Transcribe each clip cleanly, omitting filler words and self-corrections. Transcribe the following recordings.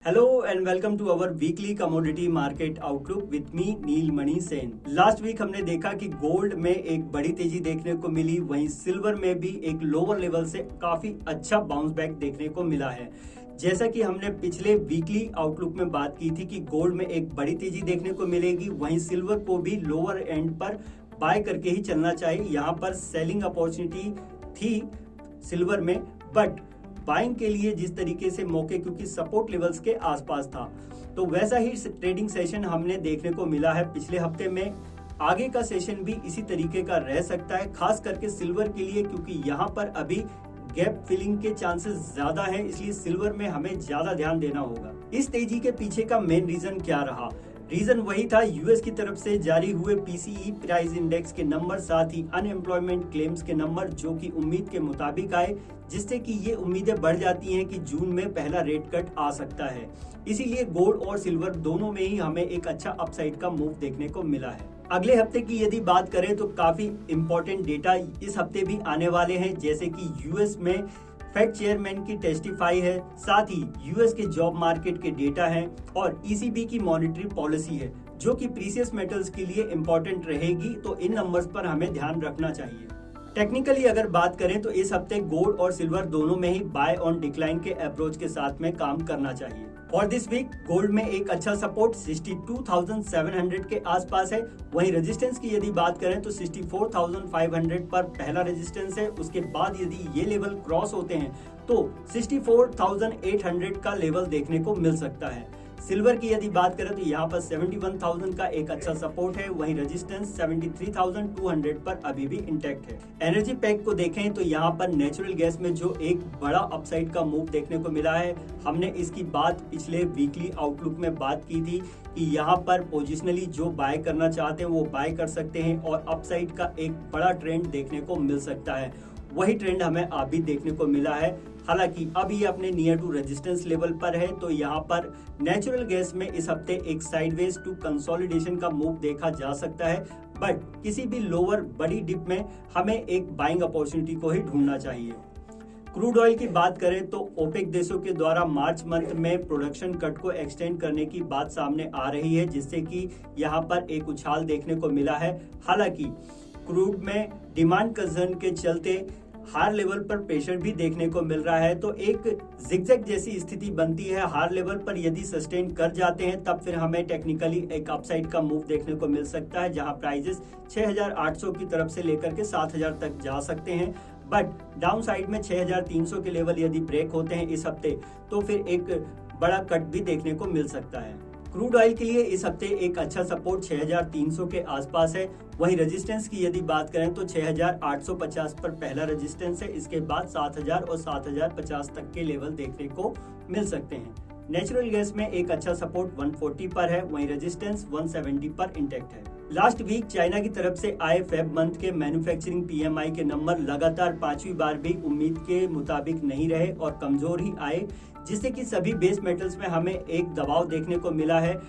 Hello and welcome to our weekly commodity market outlook with me Neel Mani Sen. Last week हमने देखा कि gold में एक बड़ी तेजी देखने को मिली, वहीं सिल्वर में भी एक लोअर लेवल से काफी अच्छा बाउंस बैक देखने को मिला है। जैसा कि हमने पिछले वीकली आउटलुक में बात की थी कि गोल्ड में एक बड़ी तेजी देखने को मिलेगी, वहीं सिल्वर को भी लोअर एंड पर बाय करके ही चलना चाहिए। यहाँ पर सेलिंग अपॉर्चुनिटी थी सिल्वर में, बट बाइंग के लिए जिस तरीके से मौके, क्योंकि सपोर्ट लेवल्स के आसपास था, तो वैसा ही ट्रेडिंग सेशन हमने देखने को मिला है पिछले हफ्ते में। आगे का सेशन भी इसी तरीके का रह सकता है, खास करके सिल्वर के लिए, क्योंकि यहाँ पर अभी गैप फिलिंग के चांसेस ज्यादा हैं, इसलिए सिल्वर में हमें ज्यादा ध्यान देना होगा। इस तेजी के पीछे का मेन रीजन क्या रहा? रीजन वही था यूएस की तरफ से जारी हुए पीसीई प्राइस इंडेक्स के नंबर, साथ ही अनएम्प्लॉयमेंट क्लेम्स के नंबर जो कि उम्मीद के मुताबिक आए, जिससे कि ये उम्मीदें बढ़ जाती हैं कि जून में पहला रेट कट आ सकता है। इसीलिए गोल्ड और सिल्वर दोनों में ही हमें एक अच्छा अपसाइड का मूव देखने को मिला है। अगले हफ्ते की यदि बात करें तो काफी इंपॉर्टेंट डेटा इस हफ्ते भी आने वाले हैं, जैसे कि यूएस में फेड चेयरमैन की टेस्टिफाई है, साथ ही यूएस के जॉब मार्केट के डेटा हैं और ईसीबी की मॉनेटरी पॉलिसी है, जो कि प्रीशियस मेटल्स के लिए इंपॉर्टेंट रहेगी। तो इन नंबर्स पर हमें ध्यान रखना चाहिए। टेक्निकली अगर बात करें तो इस हफ्ते गोल्ड और सिल्वर दोनों में ही बाय ऑन डिक्लाइन के अप्रोच के साथ में काम करना चाहिए। फॉर दिस वीक गोल्ड में एक अच्छा सपोर्ट 62,700 के आसपास है, वहीं रेजिस्टेंस की यदि बात करें तो 64,500 पर पहला रेजिस्टेंस है। उसके बाद यदि ये लेवल क्रॉस होते हैं तो 64,800 का लेवल देखने को मिल सकता है। सिल्वर की यदि बात करें तो यहाँ पर 71,000 का एक अच्छा सपोर्ट है, वहीं रेजिस्टेंस 73,200 पर अभी भी इंटैक्ट है। एनर्जी पैक को देखें तो यहाँ पर नेचुरल गैस में जो एक बड़ा अपसाइड का मूव देखने को मिला है, हमने इसकी बात पिछले वीकली आउटलुक में बात की थी कि यहाँ पर पोजिशनली जो बाय करना चाहते हैं वो बाय कर सकते हैं और अपसाइड का एक बड़ा ट्रेंड देखने को मिल सकता है। वही ट्रेंड हमें अभी देखने को मिला है। हालांकि अब ये अपने नियर टू रेजिस्टेंस लेवल पर है, तो यहाँ पर नेचुरल गैस में इस हफ्ते एक साइडवेज टू कंसोलिडेशन का मूव देखा जा सकता है, बट किसी भी लोअर बड़ी डिप में हमें एक बाइंग अपॉर्चुनिटी को ही ढूंढना चाहिए। क्रूड ऑयल की बात करें तो ओपेक देशों के द्वारा मार्च मंथ में प्रोडक्शन कट को एक्सटेंड करने की बात सामने आ रही है, जिससे कि यहाँ पर एक उछाल देखने को मिला है। हालांकि क्रूड में डिमांड कंसर्न के चलते हायर लेवल पर प्रेशर भी देखने को मिल रहा है, तो एक जिगजैग जैसी स्थिति बनती है। हायर लेवल पर यदि सस्टेन कर जाते हैं तब फिर हमें टेक्निकली एक अपसाइड का मूव देखने को मिल सकता है, जहां प्राइजेस 6,800 की तरफ से लेकर के 7,000 तक जा सकते हैं। बट डाउन साइड में 6,300 के लेवल यदि ब्रेक होते हैं इस हफ्ते तो फिर एक बड़ा कट भी देखने को मिल सकता है। क्रूड ऑयल के लिए इस हफ्ते एक अच्छा सपोर्ट 6,300 के आसपास है, वहीं रेजिस्टेंस की यदि बात करें तो 6,850 पर पहला रेजिस्टेंस है। इसके बाद 7,000 और 7,050 तक के लेवल देखने को मिल सकते हैं। नेचुरल गैस में एक अच्छा सपोर्ट 140 पर है, वहीं रेजिस्टेंस 170 पर इंटैक्ट है। लास्ट वीक चाइना की तरफ से आए फेब मंथ के मैन्युफैक्चरिंग पीएमआई के नंबर लगातार पांचवी बार भी उम्मीद के मुताबिक नहीं रहे और कमजोर ही आए, जिससे कि सभी बेस मेटल्स में हमें एक दबाव देखने को मिला है,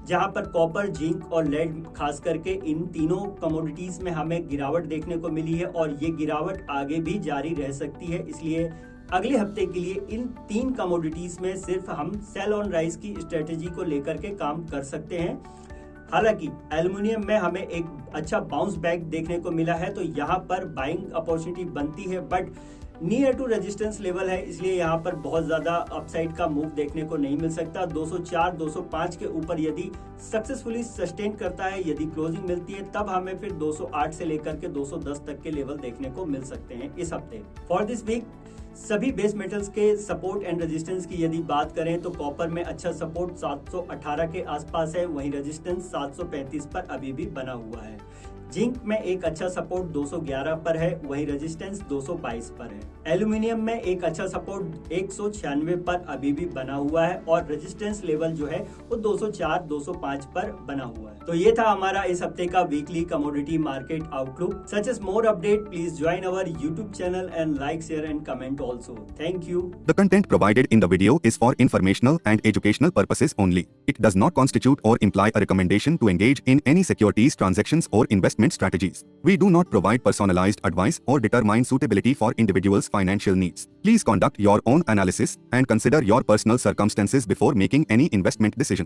जहां पर कॉपर, जिंक और लेड खास करके इन तीनों कमोडिटीज में हमें गिरावट देखने को मिली है और ये गिरावट आगे भी जारी रह सकती है। इसलिए अगले हफ्ते के लिए इन तीन कमोडिटीज में सिर्फ हम सेल ऑन राइज की स्ट्रेटेजी को लेकर के काम कर सकते हैं। हालांकि एल्युमिनियम में हमें एक अच्छा बाउंस बैक देखने को मिला है, तो यहाँ पर बाइंग अपॉर्चुनिटी बनती है, but near to resistance level है, इसलिए यहाँ पर बहुत ज्यादा अपसाइड का मूव देखने को नहीं मिल सकता। 204, 205 के ऊपर यदि सक्सेसफुली सस्टेन करता है, यदि क्लोजिंग मिलती है, तब हमें फिर 208 से लेकर के 210 तक के लेवल देखने को मिल सकते हैं इस हफ्ते। फॉर दिस वीक सभी बेस मेटल्स के सपोर्ट एंड रेजिस्टेंस की यदि बात करें तो कॉपर में अच्छा सपोर्ट 718 के आसपास है, वहीं रेजिस्टेंस 735 पर अभी भी बना हुआ है। जिंक में एक अच्छा सपोर्ट 211 पर है, वहीं रेजिस्टेंस 222 पर है। एल्युमिनियम में एक अच्छा सपोर्ट 196 पर अभी भी बना हुआ है और रेजिस्टेंस लेवल जो है वो 204, 205 पर बना हुआ है। तो ये था हमारा इस हफ्ते का weekly commodity market outlook. Such as more update, please join our YouTube channel and like, share and comment also. Thank you. The content provided in the video is for informational and educational purposes only. It does not constitute or imply a recommendation to engage in any securities transactions or investment strategies. We do not provide personalized advice or determine suitability for individuals' financial needs. Please conduct your own analysis and consider your personal circumstances before making any investment decisions.